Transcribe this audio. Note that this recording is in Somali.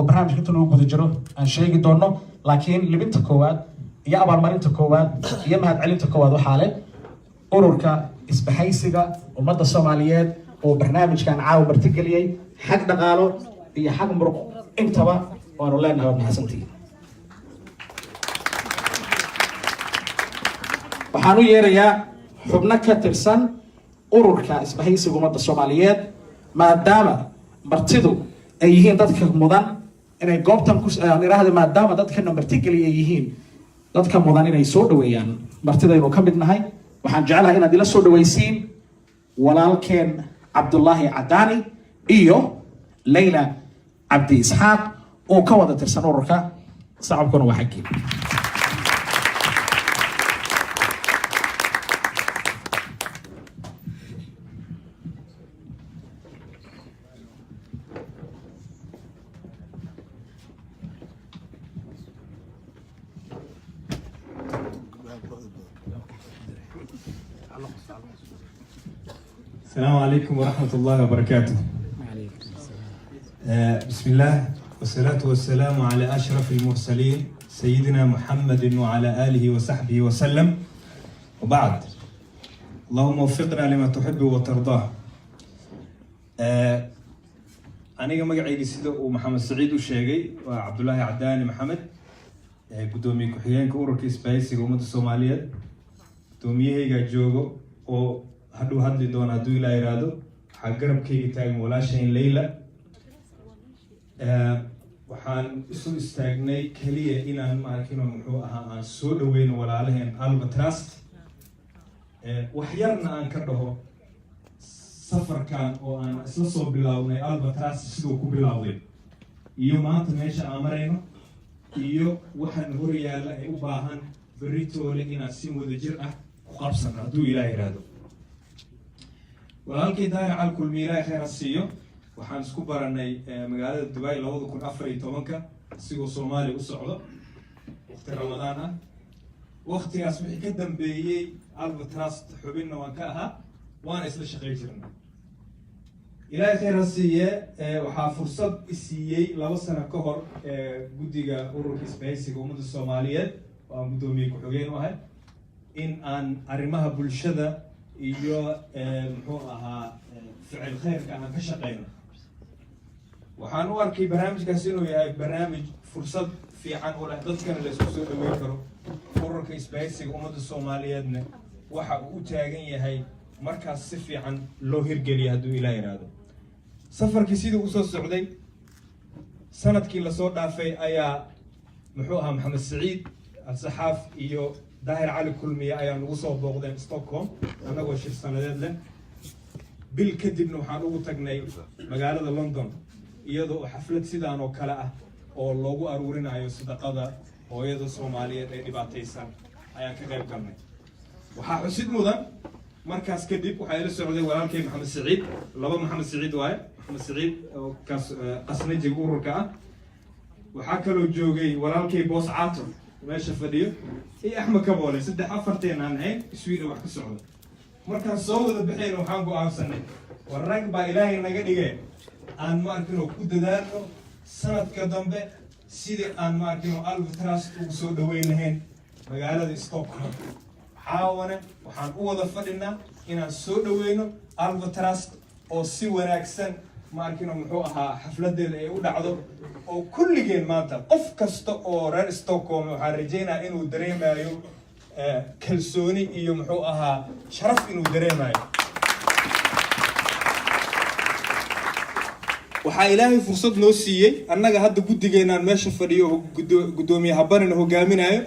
barnaamijka inta lagu guda jiro aan sheegi doono laakiin libinta koowaad iyo abaalmarinta koowaad iyo mahadcelinta koowaad waxaa leh ururka isbahaysiga ummadda Soomaaliyeed oo barnaamijkan caawa martigeliyay xag dhaqaalo iyo xag muruq intaba waanu leenahay mahadsantiin. waxaan u yeerayaa xubno ka tirsan ururka isbahaysiga ummadda Soomaaliyeed maadaama martidu ay yihiin dadka mudan inay goobtan ku iraahdo maadaama dadka martigeliya yihiin dadka mudan inay soo dhaweeyaan martida inuu ka mid nahay waxaan jecelahay inaad ila soo dhaweysiin walaalkeen Cabdullaahi Cadaani iyo Layla Cabdi Isxaaq oo ka wada tirsan ururka sacabkuna waa xaqiiq. السلام عليكم ورحمة الله وبركاته. بسم الله والصلاة والسلام على أشرف المرسلين سيدنا محمد وعلى آله وصحبه وسلم وبعد اللهم وفقنا لما تحب وترضاه. أنا مقعي سيدو ومحمد سعيد الشيقي وعبد الله عداني محمد قدومي كحيان كورك إسبايسي ومد الصومالية قدومي هيجا جوجو و هادو هادلي دون هادو إلا إرادو حقرب كي تايم ولا شيء ليلة waxaan isu istaagnay kaliya inaan maarkino muxuu ahaa aan soo dhaweyn walaalaheen Alba Trust wax yarna aan ka dhaho safarkan oo aan isla soo bilaabnay Alba Trust sidoo ku bilaawday iyo maanta meesha aan marayno iyo waxaan hor yaala ay u baahan beritoole inaan si wada jir ah ku qabsano hadduu Ilaahay yiraahdo. walaalkii daahir calkulmi Ilaahay khayr siiyo waxaan isku baranay magaalada Dubai 2014 sigoo Soomaaliya u socdo waqti Ramadaan ah waqtigaas wixii ka dambeeyay Alba Trust xubinna waan ka ahaa waan isla shaqeyn jirnay. Ilaahay khayr siiye waxaa fursad isiiyay 2 sano ka hor guddiga ururka isbahaysiga ummadda Soomaaliyeed oo aan gudoomiye ku xogeen u ahay in aan arrimaha bulshada iyo muxuu ahaa ficil khayrka aan ka shaqeyno. waxaan u arkay barnaamijkaas inuu yahay barnaamij fursad fiican oo leh dadkana la isku soo dhaweyn karo ururka isbahaysiga ummadda Soomaaliyeedna waxa uu u taagan yahay markaas si fiican loo hirgeliyo hadduu Ilaahay yiraahdo. safarkii sidii uu soo socday sanadkii la soo dhaafay ayaa muxuu ahaa Maxamed Saciid al-Saxaaf iyo Daahir Cali Kulmiye ayaa nagu soo booqdeen Stockholm anagoo shir sanadeed leh bil kadibna waxaan ugu tagnay magaalada London iyadoo xaflad sidaan oo kale ah oo loogu aruurinayo sadaqada hooyada Soomaaliyeed ee dhibaataysan ayaan ka qayb galnay. waxaa xusid mudan markaas kadib waxaa ila socday walaalkay Maxamed Saciid laba Maxamed Saciid waaye Maxamed Saciid oo qasnajiga ururka ah waxaa kaloo joogay walaalkay Boos Caato meesha fadhiyo iyo Axmed Kaboole 3-4 aan ahayn Sweden wax ka socdo. markaan soo wada bixeen waxaan go'aansanay war rag baa Ilaahay naga dhigay aan maarkino ku dadaalno sanadka dambe sidii aan maarkino Alba Trust ugu soo dhaweyn lahayn magaalada Stockholm. xaawana waxaan u wada fadhinaa inaan soo dhaweyno Alba Trust oo si wanaagsan maarkino muxuu ahaa xafladeeda ay u dhacdo oo kulligeen maanta qof kasta oo reer Stockholm waxaan rajaynayaa inuu dareemayo kalsooni iyo muxuu ahaa sharaf inuu dareemayo. waxaa Ilaahay fursad noo siiyay annaga hadda guddigeenaan meesha fadhiyo gudoomiye habarina hogaaminayo